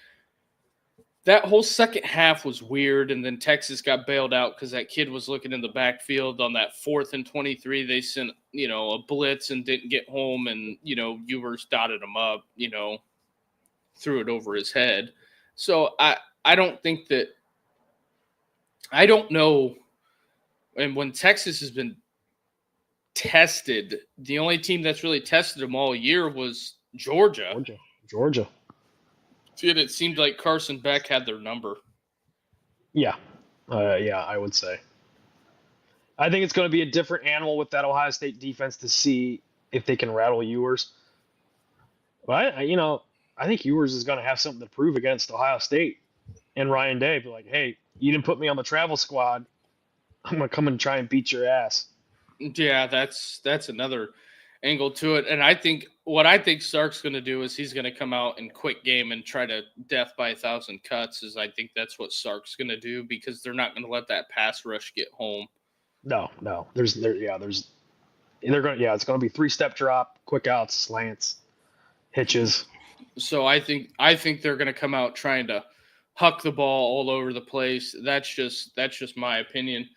that whole second half was weird, and then Texas got bailed out because that kid was looking in the backfield on that 4th and 23. They sent, a blitz and didn't get home, and, Ewers dotted him up, threw it over his head. So I don't think that – I don't know. And when Texas has been tested, the only team that's really tested them all year was Georgia. And it seemed like Carson Beck had their number. Yeah, I would say. I think it's going to be a different animal with that Ohio State defense to see if they can rattle Ewers. But I think Ewers is going to have something to prove against Ohio State and Ryan Day. Be like, hey, you didn't put me on the travel squad. I'm going to come and try and beat your ass. Yeah, that's another angle to it. And I think Sark's going to do is he's going to come out in quick game and try to death by 1,000 cuts. I think that's what Sark's going to do, because they're not going to let that pass rush get home. No. It's going to be 3-step drop, quick outs, slants, hitches. So I think they're going to come out trying to huck the ball all over the place. That's just my opinion.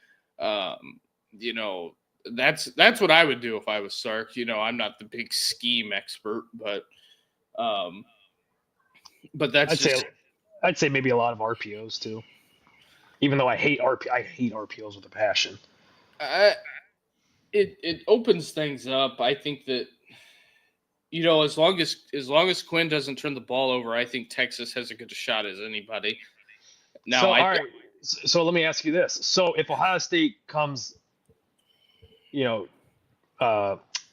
That's what I would do if I was Sark. I'm not the big scheme expert, but that's I'd say maybe a lot of RPOs too. Even though I hate RPOs with a passion. It opens things up. I think that as long as Quinn doesn't turn the ball over, I think Texas has as good a shot as anybody. Now, all right. So let me ask you this: so if Ohio State comes,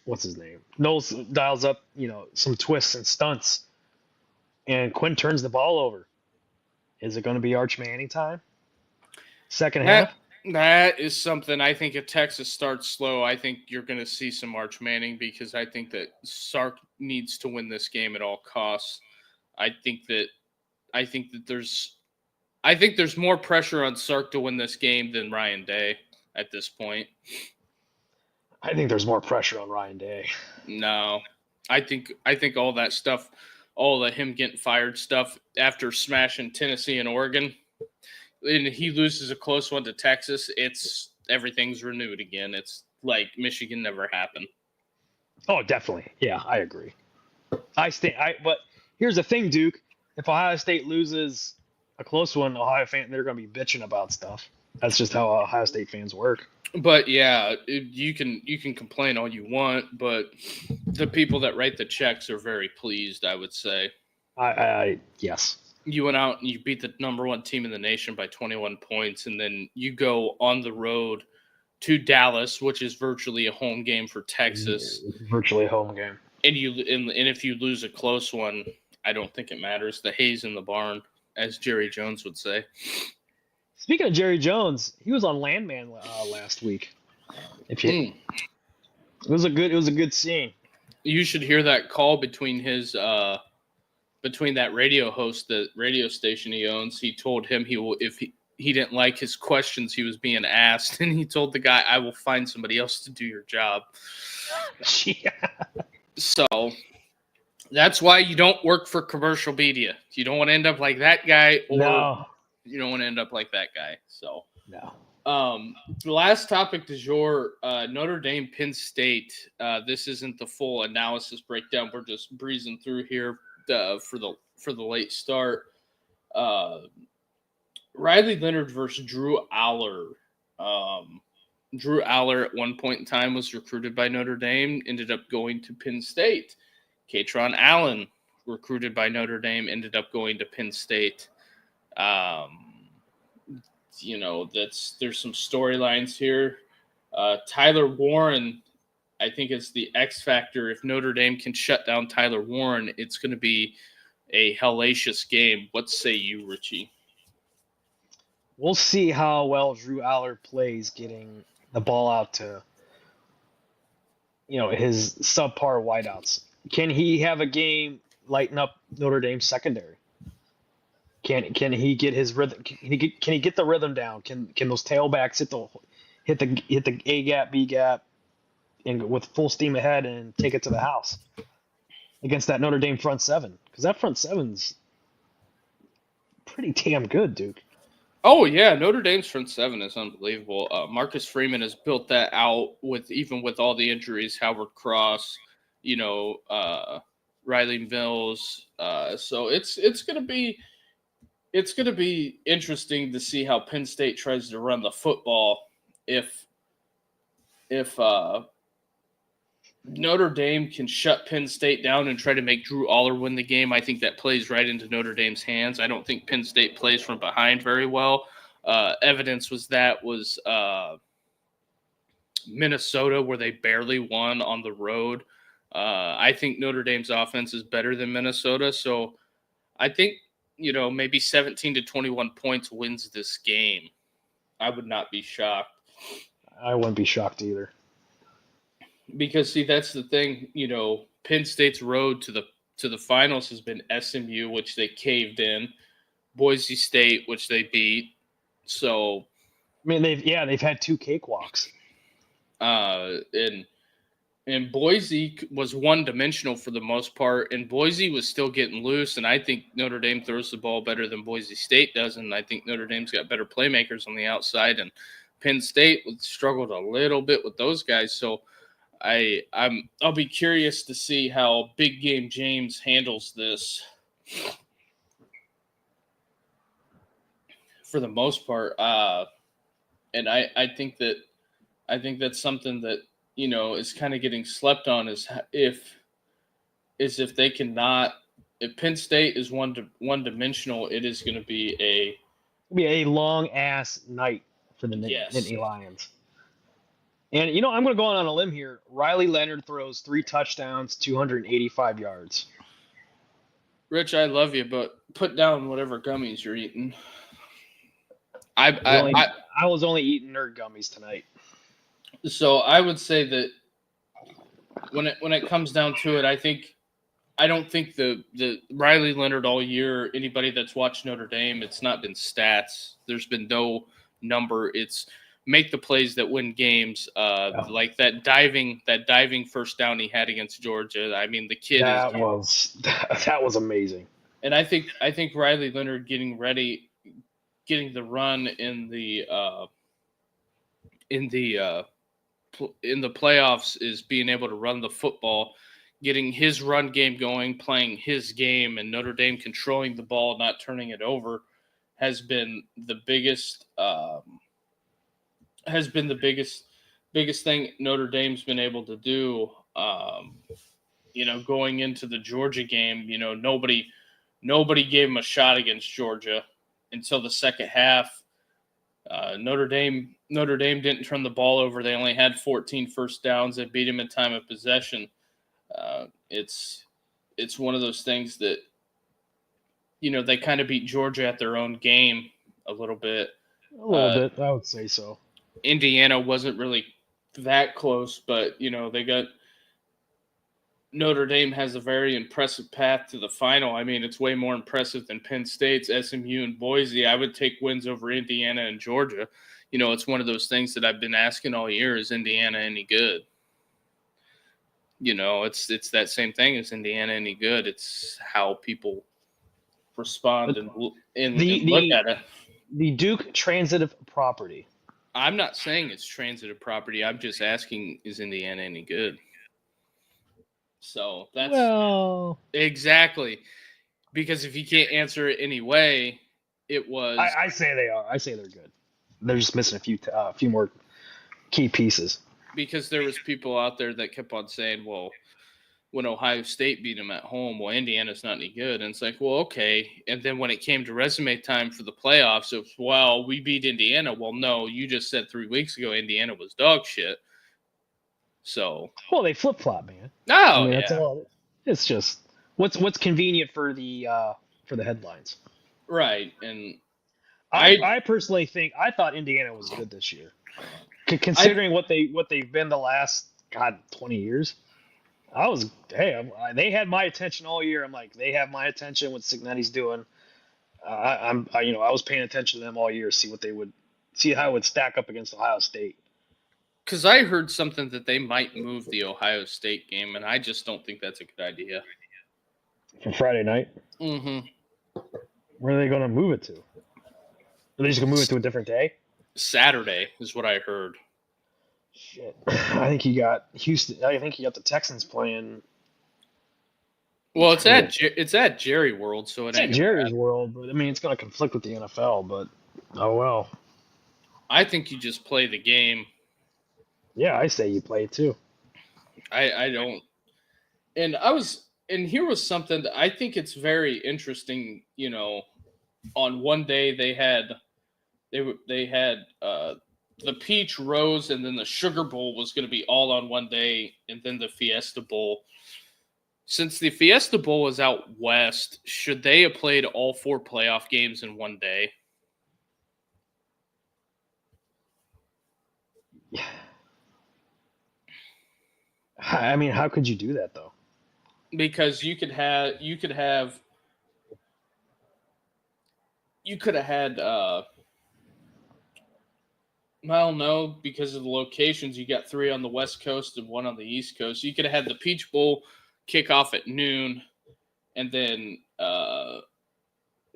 what's his name? Knowles dials up, some twists and stunts, and Quinn turns the ball over. Is it going to be Arch Manning time? Second half? That is something. I think if Texas starts slow, I think you're going to see some Arch Manning, because I think that Sark needs to win this game at all costs. I think there's more pressure on Sark to win this game than Ryan Day at this point. I think there's more pressure on Ryan Day. No, I think all that stuff, all the him getting fired stuff after smashing Tennessee and Oregon, and he loses a close one to Texas, everything's renewed again. It's like Michigan never happened. Oh, definitely. Yeah, I agree. But here's the thing, Duke. If Ohio State loses a close one, they're going to be bitching about stuff. That's just how Ohio State fans work. But yeah, you can complain all you want, but the people that write the checks are very pleased, I would say. Yes. You went out and you beat the number 1 team in the nation by 21 points, and then you go on the road to Dallas, which is virtually a home game for Texas. Virtually a home game. And if you lose a close one, I don't think it matters. The hay's in the barn, as Jerry Jones would say. Speaking of Jerry Jones, he was on Landman last week. It was a good scene. You should hear that call between his between that radio host, the radio station he owns, he told him if he didn't like his questions he was being asked, and he told the guy, I will find somebody else to do your job. Yeah. So that's why you don't work for commercial media. You don't want to end up like that guy, or No. you don't want to end up like that guy. So No. the last topic du jour, Notre Dame, Penn State. This isn't the full analysis breakdown. We're just breezing through here for the late start. Riley Leonard versus Drew Aller. Drew Aller at one point in time was recruited by Notre Dame, ended up going to Penn State. Katron Allen, recruited by Notre Dame, ended up going to Penn State. There's some storylines here. Tyler Warren, I think, is the X factor. If Notre Dame can shut down Tyler Warren, it's going to be a hellacious game. What say you, Richie? We'll see how well Drew Aller plays getting the ball out to, his subpar wideouts. Can he have a game lighten up Notre Dame's secondary? Can he get his rhythm? Can he get the rhythm down? Can those tailbacks hit the A gap, B gap, and with full steam ahead and take it to the house against that Notre Dame front seven? Because that front seven's pretty damn good, Duke. Oh yeah, Notre Dame's front seven is unbelievable. Marcus Freeman has built that out with all the injuries. Howard Cross, Riley Mills. So it's gonna be interesting to see how Penn State tries to run the football. If Notre Dame can shut Penn State down and try to make Drew Aller win the game, I think that plays right into Notre Dame's hands. I don't think Penn State plays from behind very well. Evidence was Minnesota, where they barely won on the road. I think Notre Dame's offense is better than Minnesota, so I think maybe 17 to 21 points wins this game. I would not be shocked. I wouldn't be shocked either. Because see, that's the thing. Penn State's road to the finals has been SMU, which they caved in, Boise State, which they beat. So, I mean, they've had two cakewalks. And Boise was one-dimensional for the most part, and Boise was still getting loose, and I think Notre Dame throws the ball better than Boise State does, and I think Notre Dame's got better playmakers on the outside, and Penn State struggled a little bit with those guys, so I'll be curious to see how Big Game James handles this. For the most part, and I think that's something that is kind of getting slept on is if they cannot, if Penn State is one dimensional, it is going to be a long ass night for the Nittany Lions. And I'm going to go on a limb here. Riley Leonard throws 3 touchdowns, 285 yards. Rich, I love you, but put down whatever gummies you're eating. I was only eating nerd gummies tonight. So I would say that when it comes down to it, I don't think the Riley Leonard all year, anybody that's watched Notre Dame, it's not been stats. There's been no number. It's make the plays that win games. Like that diving first down he had against Georgia. I mean, the kid that was amazing. And I think Riley Leonard getting the run in the playoffs is being able to run the football, getting his run game going, playing his game, and Notre Dame controlling the ball, not turning it over, has been the biggest thing Notre Dame's been able to do. Going into the Georgia game, nobody gave him a shot against Georgia until the second half. Notre Dame didn't turn the ball over. They only had 14 first downs. They beat him in time of possession. It's one of those things that, they kind of beat Georgia at their own game a little bit. A little bit, I would say so. Indiana wasn't really that close, but, they got Notre Dame has a very impressive path to the final. I mean, it's way more impressive than Penn State's, SMU, and Boise. I would take wins over Indiana and Georgia. It's one of those things that I've been asking all year: is Indiana any good? It's that same thing. Is Indiana any good? It's how people respond and look at it. The Duke transitive property. I'm not saying it's transitive property. I'm just asking: is Indiana any good? So that's exactly, because if you can't answer it anyway, it was. I say they are. I say they're good. They're just missing a few more key pieces. Because there was people out there that kept on saying, well, when Ohio State beat them at home, well, Indiana's not any good. And it's like, well, okay. And then when it came to resume time for the playoffs, it was, well, we beat Indiana. Well, no, you just said 3 weeks ago Indiana was dog shit. So. Well, they flip-flop, man. No, that's all. It's just what's convenient for the headlines. Right. And I personally thought Indiana was good this year. Considering what they've been the last 20 years, they had my attention all year. I'm like, they have my attention. What Cignetti's doing, I was paying attention to them all year, see how it would stack up against Ohio State. Because I heard something that they might move the Ohio State game, and I just don't think that's a good idea. For Friday night. Mm-hmm. Where are they going to move it to? Are they just going to move it to a different day? Saturday is what I heard. Shit. I think you got Houston. I think you got the Texans playing. Well, it's at Jerry World, so it ain't Jerry's World. But I mean, it's going to conflict with the NFL. But oh well. I think you just play the game. Yeah, I say you play it too. I don't. And here was something that I think it's very interesting. On one day they had the Peach Rose, and then the Sugar Bowl was going to be all on one day, and then the Fiesta Bowl. Since the Fiesta Bowl is out west, should they have played all 4 playoff games in one day? I mean, how could you do that though? Because you could have had well, no, because of the locations, you got 3 on the West Coast and 1 on the East Coast. You could have had the Peach Bowl kick off at noon, and then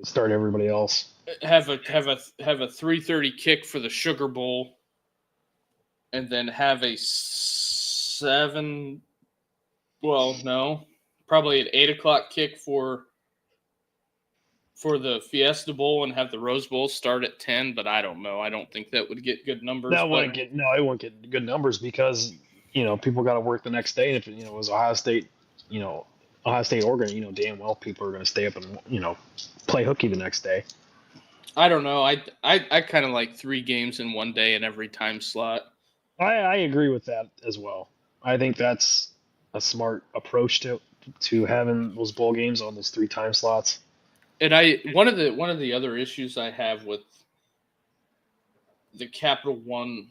start everybody else. Have a 3:30 kick for the Sugar Bowl, and then have a 7. Well, no, probably an 8:00 kick for the Fiesta Bowl, and have the Rose Bowl start at 10, but I don't know. I don't think that would get good numbers. It won't get good numbers because, people got to work the next day. And if it was Ohio State, Oregon, damn well people are going to stay up and, play hooky the next day. I don't know. I kind of like 3 games in one day in every time slot. I agree with that as well. I think that's a smart approach to having those bowl games on those 3 time slots. And one of the other issues I have with the Capital One,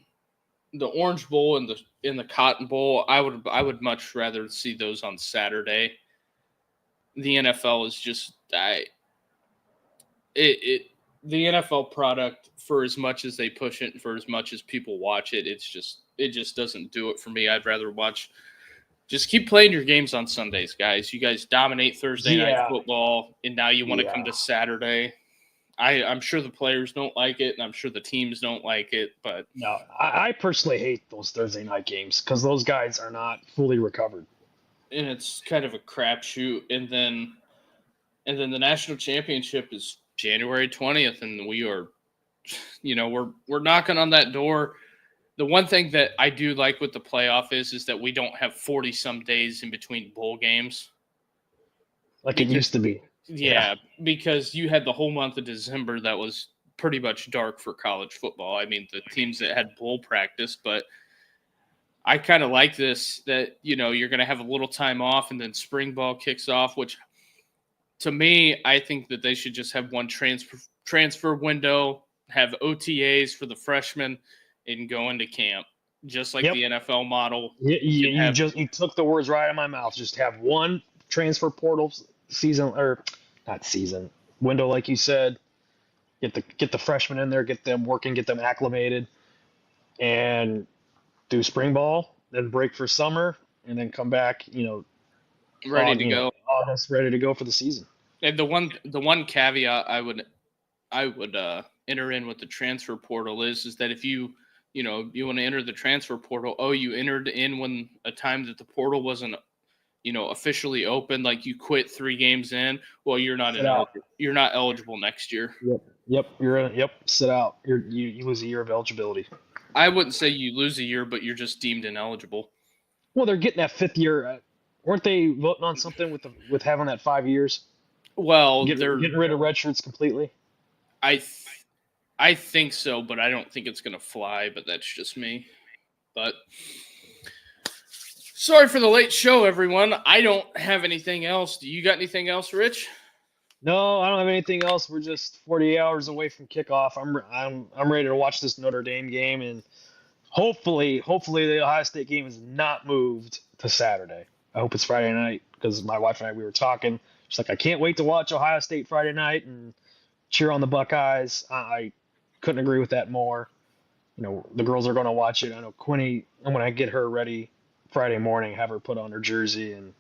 the Orange Bowl and the Cotton Bowl, I would much rather see those on Saturday. The NFL is just the NFL product, for as much as they push it and for as much as people watch it, it just doesn't do it for me. I'd rather watch. Just keep playing your games on Sundays, guys. You guys dominate Thursday night football, and now you want to come to Saturday. I'm sure the players don't like it, and I'm sure the teams don't like it. But no, I personally hate those Thursday night games because those guys are not fully recovered, and it's kind of a crapshoot. And then the national championship is January 20th, and we are, we're knocking on that door. The one thing that I do like with the playoff is that we don't have 40-some days in between bowl games. Like it used to be. Yeah, because you had the whole month of December that was pretty much dark for college football. I mean, the teams that had bowl practice, but I kind of like this, that, you're going to have a little time off and then spring ball kicks off, which to me, I think that they should just have one transfer window, have OTAs for the freshmen, and go into camp. just like Yep. the NFL model. You took the words right out of my mouth. Just have one transfer portal season, or not season window, like you said. Get the freshmen in there, get them working, get them acclimated, and do spring ball, then break for summer, and then come back. Ready to go. August, ready to go for the season. And the one caveat I would enter in with the transfer portal is that if you want to enter the transfer portal, you entered in when a time that the portal wasn't officially open, like you quit 3 games in, well, you're not eligible next year. Yep, sit out. You lose a year of eligibility. I wouldn't say you lose a year, but you're just deemed ineligible. Well, they're getting that 5th year. Weren't they voting on something with having that 5 years? Well, they're getting rid of red shirts completely. I think so, but I don't think it's going to fly. But that's just me. But sorry for the late show, everyone. I don't have anything else. Do you got anything else, Rich? No, I don't have anything else. We're just 48 hours away from kickoff. I'm ready to watch this Notre Dame game, and hopefully the Ohio State game is not moved to Saturday. I hope it's Friday night, because my wife and I, we were talking. She's like, I can't wait to watch Ohio State Friday night and cheer on the Buckeyes. I couldn't agree with that more. The girls are going to watch it. I know Quinny, I'm going to get her ready Friday morning, have her put on her jersey and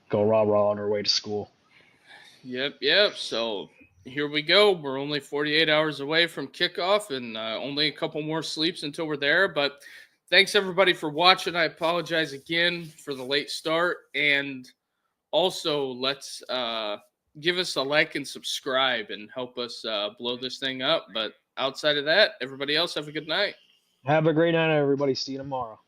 go rah-rah on her way to school. Yep. So here we go. We're only 48 hours away from kickoff, and only a couple more sleeps until we're there. But thanks, everybody, for watching. I apologize again for the late start. And also, let's give us a like and subscribe and help us blow this thing up. But outside of that, everybody else, have a good night. Have a great night, everybody. See you tomorrow.